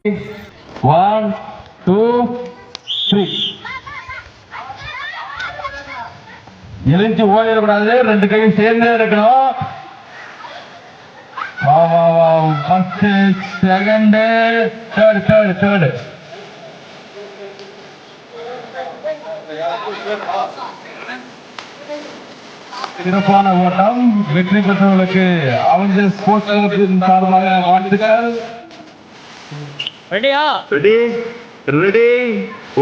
1 2 3 எழுச்சி ஓடிடக்கூடாது. ரெண்டு கையும் சேர்ந்தே இருக்கணும். வா வா வா ஃபர்ஸ்ட் செகண்ட் தேர்ட் சிறப்பான ஓட்டம். வெற்றி பெற்றவர்களுக்கு அவஞ்சர் ஸ்போர்ட்ஸ் சார்பாக வாழ்த்துக்கள். ரெடியா? ரெடி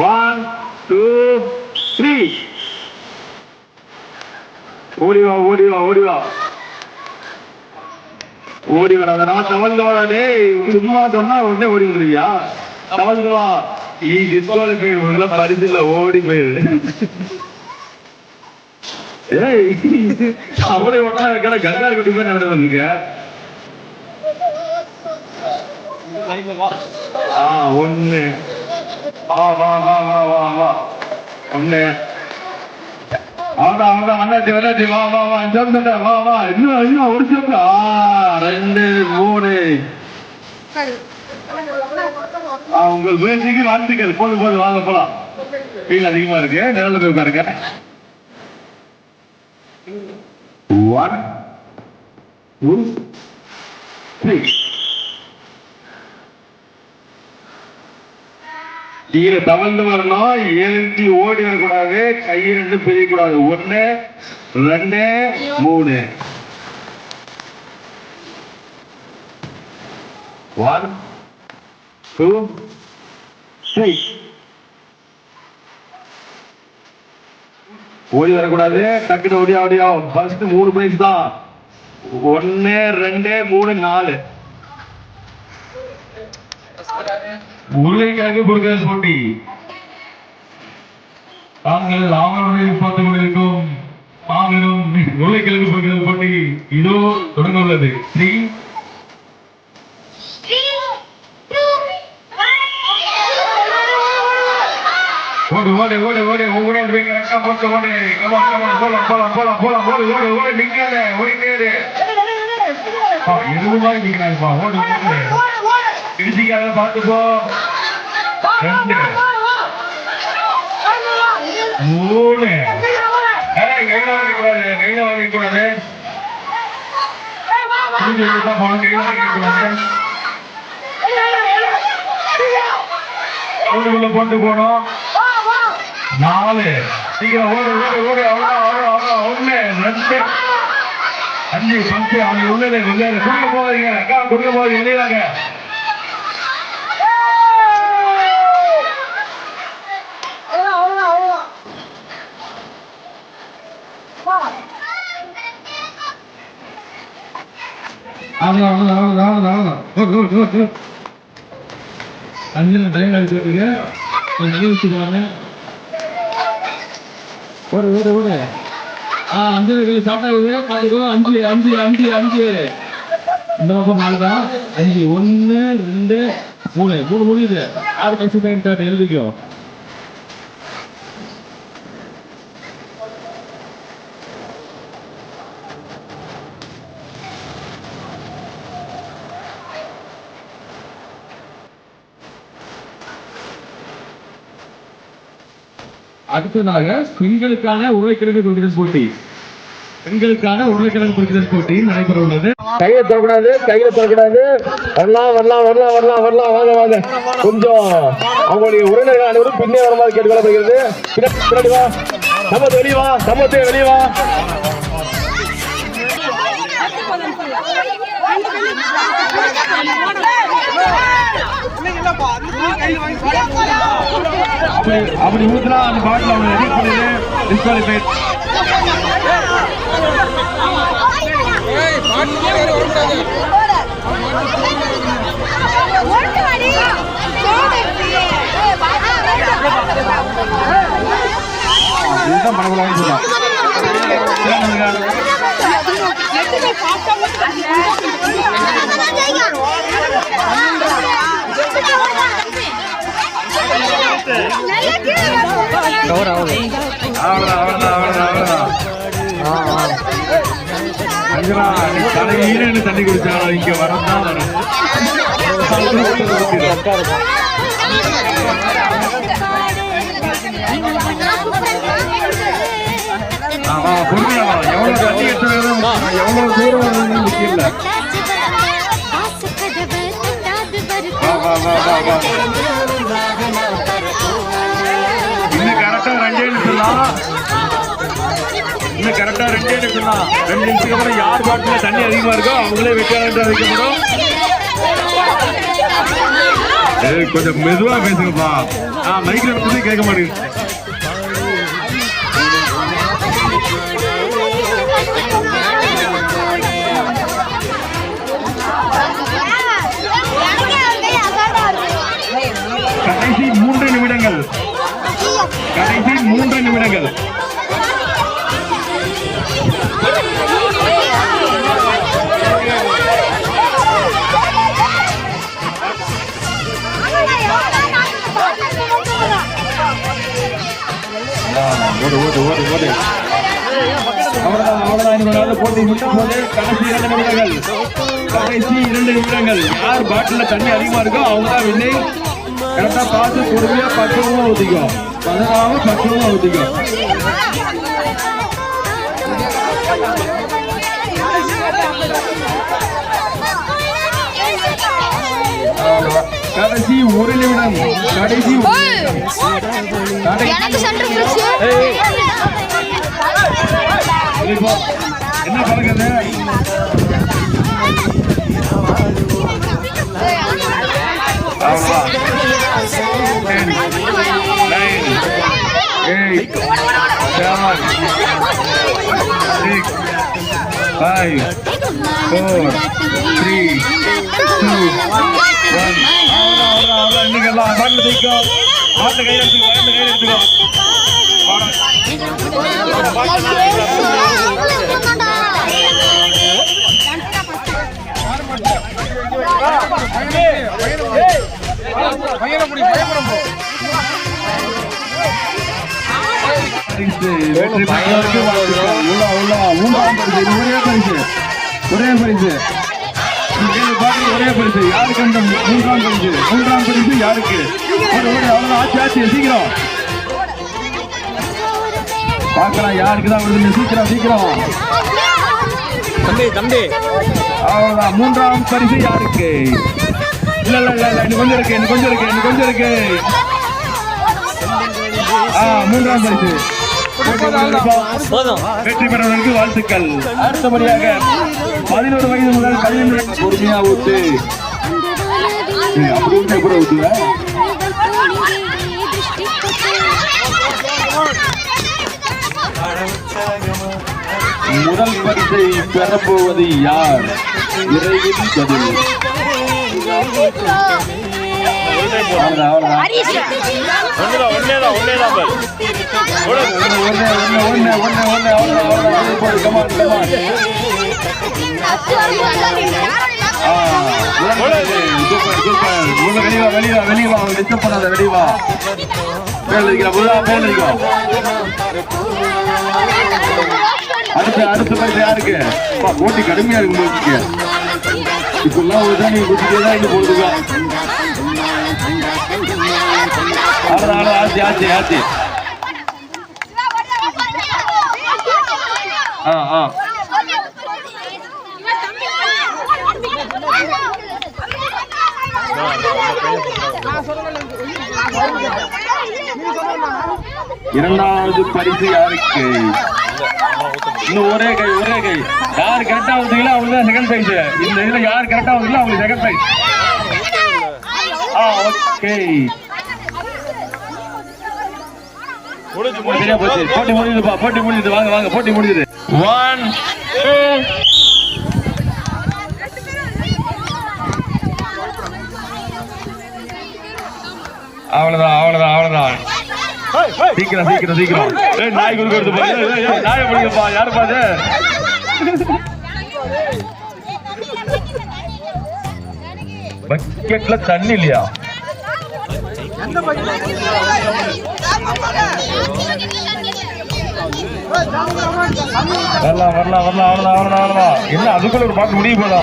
1 2 3 ஓடி வா நான் தவழ்ந்தோடனே சும்மா சொன்னா உடனே ஓடி வந்துருவியா? தவழ்ந்துவா டிஸ்குவாலிஃபை பரிசுல ஓடி போயிரு. ஏய் அவளை ஒன்றா இருக்கா கங்கா குட்டி போய் நடந்து வந்துங்க. ஒண்ணு ஒண்ணு அண்ணாச்சி வா இன்னும் ஒரு சொல்ல 2 3 உங்கள் முயற்சிக்கு வாழ்த்துக்கள். போது வாங்க போலாம். வெயில் அதிகமா இருக்கு, நிழல்ல போய் உட்காருங்க. 1 2 3 கீழே தவழ்ந்து வரணும். எழுச்சி ஓடி வரக்கூடாது. கையை ரெண்டு பிரியக்கூடாது. 1 2 3 1 2 3 ஓடி வரக்கூடாது. டக்குனு ஓடியா. ஃபர்ஸ்ட் 3 பிரைஸ் தான். 1 2 3 4 உருளைக்கிழங்கு பொருட்கள் போட்டி. தாங்கள் ஆவலுடன் பார்த்துக் கொண்டிருக்கும் மாபெரும் உருளைக்கிழங்கு பொருட்கள் போட்டி இதோ தொடங்க உள்ளது. 3 ஓடு ஒவ்வொரு போட்டு ஓடு நிக்காத ஓடிட்டே எதுவாய் நிக்கிறாங்கப்பா. ஓடு இடிச்சிக்காத பார்த்துப்போ. 2 3 கையில வாங்கிக்கூடாது. ஓடுக்குள்ள போட்டு போனோம். 4 சீக்கிரம் ஓடு. 1 2 5 10 அவங்க உள்ளது கொடுக்க போவீங்க. கொடுக்க போவது வெளியாங்க. அஞ்சு டைம் அடிச்சுருக்கீங்க. கொஞ்சம் வச்சுக்குவாங்க. ஓடு அஞ்சு சாப்பிட்டா 5 இந்த பக்கம் 4 தான். 5 1 2 3 முடியுது. யாரு கட்சி டைம் எழுதிக்கோ. அடுத்ததாக பெண்களுக்கான உருளைக்கிழங்கு பொறித்தல் போட்டி நடைபெற உள்ளது. கையில தொடக்கூடாது. வரலாம் வாங்க. கொஞ்சம் அவங்களுடைய உறவினர்கள் அனைவரும் பின்னே வருமாறு கேட்டுக்கொள்ளப்படுகிறது. பின்னாடி வா. சமத்தை வெளியே வா. அப்படி ஊத்துனா அந்த பாட்டில் அவங்க எடிட் பண்ணிடு. டிஸ்குவாலிஃபைட். இதுதான் பரவலாக சொல்லலாம். அவ்வளோதான் தலையீரன்னு தண்ணி குடிச்சாலும் இங்க வரதான் வரும். பொறுமையாவா எவ்வளவு தண்ணி எடுத்து எவ்வளவு தூரம் வருதுன்னு முக்கியம் இல்ல. இன்னும் கரெக்டா 2 நிமிஷம். இன்னும் கரெக்டா 2 நிமிஷம் தான். 2 நிமிஷத்துக்கு அப்புறம் யார் பாட்டில தண்ணி அதிகமா இருக்கோ அவங்களே வெற்றியாளர் வைக்கப்படும். கொஞ்சம் மெதுவா பேசுங்கப்பா. மைக்ல வந்து கேட்க மாட்டேங்குது. கடைசி 3 நிமிடங்கள். கடைசி 3 நிமிடங்கள். போட்டி முடியும் போது கடைசி 2 நிமிடங்கள். கடைசி 2 நிமிடங்கள். யார் பாட்டில தண்ணி அதிகமா இருக்கோ அவங்க தான் வின்னு. கரெக்டா பார்த்து பொறுமையா பக்குவமா ஊத்திக்கும். 16 பக்குவமா ஊத்திக்கும். கடைசி 1 நிமிடம். கடைசி என்ன பழகுது? 10, 9, 8, 7, 6, 5, 4, 3, 2, 1. இன்னைக்கெல்லாம் பாட்டில் தூக்கோ. பாட்டில் கையில் எடுத்துக்கோ. கையில் எடுத்துக்கோ. ஒரே பரிசு. ஒரே பரிசு யாருக்கு? அந்த 3ஆம் பரிசு. 3ஆம் பரிசு யாருக்கு? அவ்வளவு ஆச்சு. சீக்கிரம் பார்க்கலாம் யாருக்கு தான் வருது. சீக்கிரம் தம்பி. அவ்வளவுதான். 3ஆம் பரிசு யாருக்கு? இல்ல இன்னும் கொஞ்சம் இருக்கு. 3ஆம் பரிசு வெற்றி பெறவர்களுக்கு வாழ்த்துக்கள். அடுத்தபடியாக 11 வயது முதல் 15 வயது பொறுமையா ஊத்து. அப்படி கூட ஊத்துவ. முதல் பரிசை பெறப்போவது யார்? விரைவில் பதில். வெளிவா டிஸ்டர்ப் பண்ணாத. வெளிவா அடுத்த பரிசு யாருக்கு? போட்டி கடுமையா இருக்கு உங்களுக்கு. இப்பெல்லாம் ஒரு தான் நீங்க குடிச்சிட்டே தான் இங்க போடுதுங்க. ஆச்சு. இரண்டாவது பரிசு யாருக்கு? இன்னும் ஒரே கை. யார் கரெக்டா வந்தீங்களோ அவங்களுக்கு செகண்ட் பிரைஸ். இந்த இதுல யார் கரெக்டா வந்தீங்களோ அவங்களுக்கு செகண்ட் பிரைஸ். ஓகே. போட்டி முடிஞ்சதுப்பா. போட்டி முடிஞ்சது. வாங்க போட்டி முடிஞ்சது. 1 2 அவ்வளவுதான். சீக்கிரம். நாய் குறுக்க நாய பிடிக்கப்பா. யாரு பாது? பக்கெட்ல தண்ணி இல்லையா? வரலாம் வரலாம் வரலாம் அவ்வளோதான் அவ்வளோதான் அவ்வளோதான். என்ன அதுக்குள்ள ஒரு பாட்டு முடிய போதா?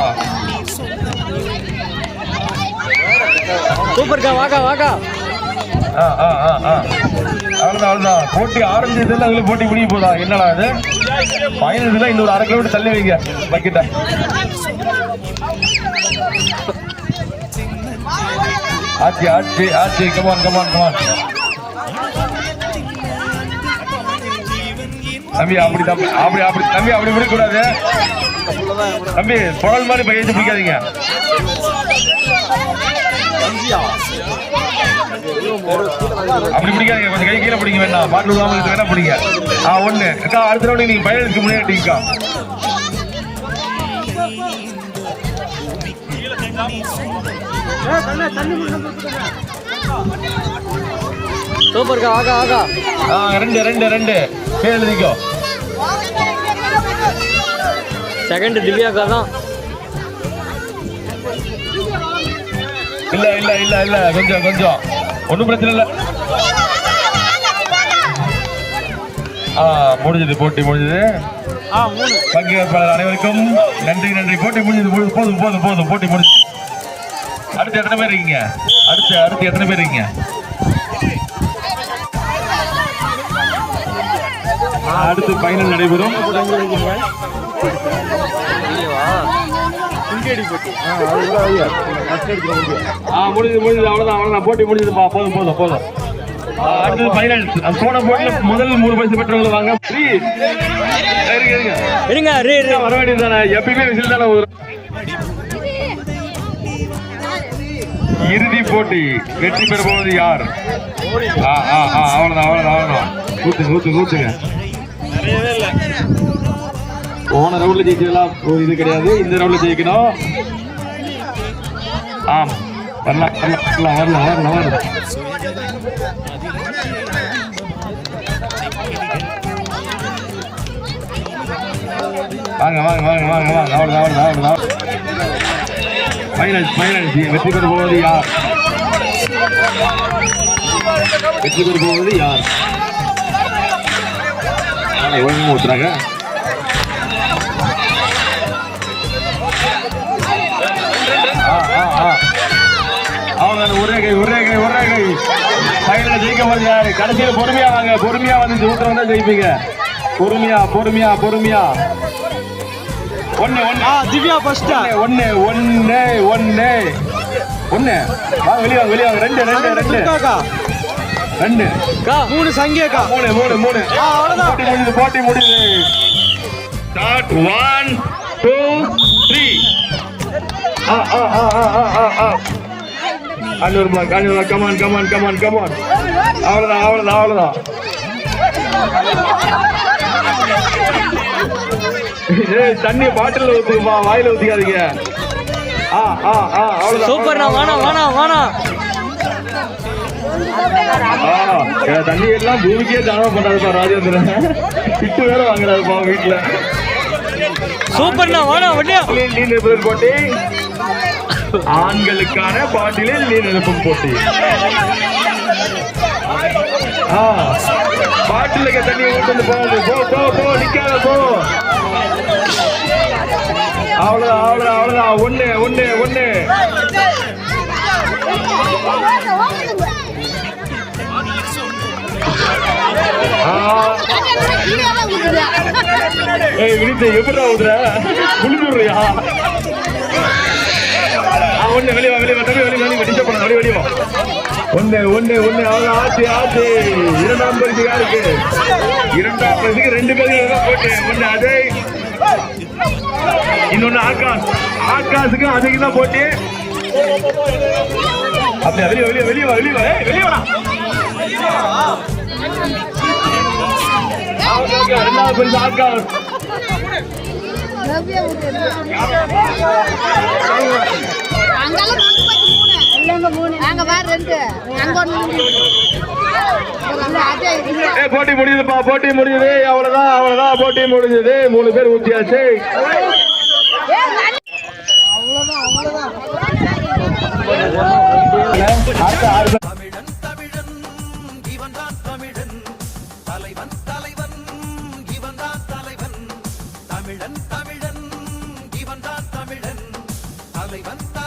சூப்பர்க்கா வாக்கா வாக்கா. அவ்வளோதான் அவ்வளோதான். போட்டி ஆரம்பிச்சதுல அதுல போட்டி முடிய போதா? என்னடா அது ஃபைனல்ஸ்ல இன்னொரு 1/2 கிலோமீட்டர் தள்ளி வைங்க பக்கெட்ட. ஆச்சு ஆச்சு ஆச்சு. கமான் கமான் கமான் தம்பி. அப்படி தம்பி அப்படி அப்படி தம்பி அப்படி விடக்கூடாது தம்பி. குழல் மாதிரி பையன் பிடிக்காதீங்க. அப்படி பிடிக்காதீங்க. கொஞ்சம் கை கீழே பிடிங்க வேணா. பாட்டு விடாம வேணா பிடிங்க. ஒண்ணு அக்கா. அடுத்த ரவுண்ட் நீங்க பையனுக்கு முன்னாடிக்கா. சூப்பர்க்கா வாக்கா வாக்கா. ரெண்டு ரெண்டு ரெண்டு பேர் எழுதிக்கோ. செகண்ட் திவ்யாக்கா தான். இல்ல இல்ல இல்ல இல்ல கொஞ்சம் கொஞ்சம் ஒன்றும் பிரச்சனை இல்லை. முடிஞ்சது போட்டி முடிஞ்சது. பங்கேற்பாளர் அனைவருக்கும் நன்றி நன்றி. போட்டி முடிஞ்சது. போதும் போதும் போதும் போட்டி முடிஞ்சு. அடுத்து எத்தனை பேர் இருக்கீங்க? அடுத்து அடுத்து எத்தனை பேர் இருக்கீங்க? அடுத்து ஃபைனல் நடைபெறும். முடிஞ்சது முடிஞ்சது அவ்வளவுதான் அவ்வளவுதான். போட்டி முடிஞ்சதுப்பா. போதும் போதும் போதும். அடுத்தது ஃபைனல். போன போட்டில முதல் 3 பரிசு பெற்றவங்க வாங்க. இருங்க வர வேண்டியது தானே. எப்பயுமே விசில் தானே. இறுதி போட்டி வெற்றி பெற போவது யார்? அவ்வளவுதான் அவ்வளவுதான் அவ்வளவுதான். ஊத்துங்க ஊத்துங்க ஊத்துங்க. போன ரவுண்ட்ல ஜெயிச்சதெல்லாம் இது கிடையாது. இந்த ரவுண்ட்ல ஜெயிக்கணும். ஆம் வரலாம் வரலாம் வரலாம் வரலாம் வரலாம். வாங்க வாங்க வாங்க வாங்க வாங்க. அவ்வளவுதான் அவ்வளவுதான் அவ்வளவுதான். Final final. வெற்றி பெற போவது யார்? வெற்றி பெற போவது யார்? ஒழுங்கு ஊத்துறாங்க. அவங்க ஒரே கை ஒரே கை ஒரே கை. ஃபைனல் ஜெயிக்க போது யாரு? கடைசியில் பொறுமையா வாங்க. பொறுமையா வந்து ஊத்துறவங்க தான் ஜெயிப்பீங்க. பொறுமையா பொறுமையா பொறுமையா. ஒன்னு ஒன்னு திவ்யா ஃபர்ஸ்ட். ஒன்னு ஒன்னு ஒன்னு ஒன்னு. வாங்க வெளியே வாங்க வெளியே வாங்க. ரெண்டு ரெண்டு ரெண்டு ரெண்டு. 3 சங்கியக்கா. 3 3 3. போட்டி முடியுது போட்டி முடியுது. Start. 1 2 3. Annur block Annur. Come on come on come on come on. அவ்வளவுதான் அவ்வளவுதான் அவ்வளவுதான். தண்ணி பாட்டில் ஊத்துக்குமா. வாயில ஊத்திக்காதீங்க. அவ்வளவுதான். சூப்பர்ண்ணா. வாணா வாணா வாணா. தண்ணி எல்லாம் பூமிக்கே தானம் பண்றாருப்பா ராஜேந்திரன். திட்டு வேற வாங்குறாருப்பா வீட்டுல. சூப்பர்ண்ணா வாணா வண்டியா. நீர் நிரப்புதல் போட்டி. ஆண்களுக்கான பாட்டிலில் நீர் நிரப்பும் போட்டி. பாட்டிலுக்கு தண்ணி ஊட்டு போகுது. போ போ போ. நிக்காத போ. அவ்வளவுதான் அவ்வளவுதான் அவ்வளவுதான். ஒண்ணு ஒண்ணு ஒண்ணு. வினித்து எப்படா ஊதுற? குளிந்துடுறியா? ஒண்ணு வெளியே வா வெளியே வா. தம்பி வெளியே வெளியே டிஸ்டர்ப் பண்ண. வெளியே வெளியே வா. ஒண்ணு ஒண்ணு ஒண்ணு. அவ்வளவு ஆச்சு ஆச்சு. 2ஆம் பரிசு யாருக்கு? 2ஆம் பரிசுக்கு 2 பேருக்கு போட்டு. ஒண்ணு அஜய், இன்னொன்னு ஆகாஷ். ஆகாஷுக்கு அதுக்கு தான் போட்டி. அப்படியா? வெளியே வெளியே வெளியே வா வெளியே வா. வெளியே வாடா. 2ஆவது பரிசு ஆகாஷ். போட்டி முடிஞ்சதுப்பா. போட்டி முடிஞ்சது. அவ்வளவுதான் அவ்வளவுதான். போட்டி முடிஞ்சது. 3 பேர் ஊத்தியாச்சு. அடுத்த 6 பேர் அதை வந்தா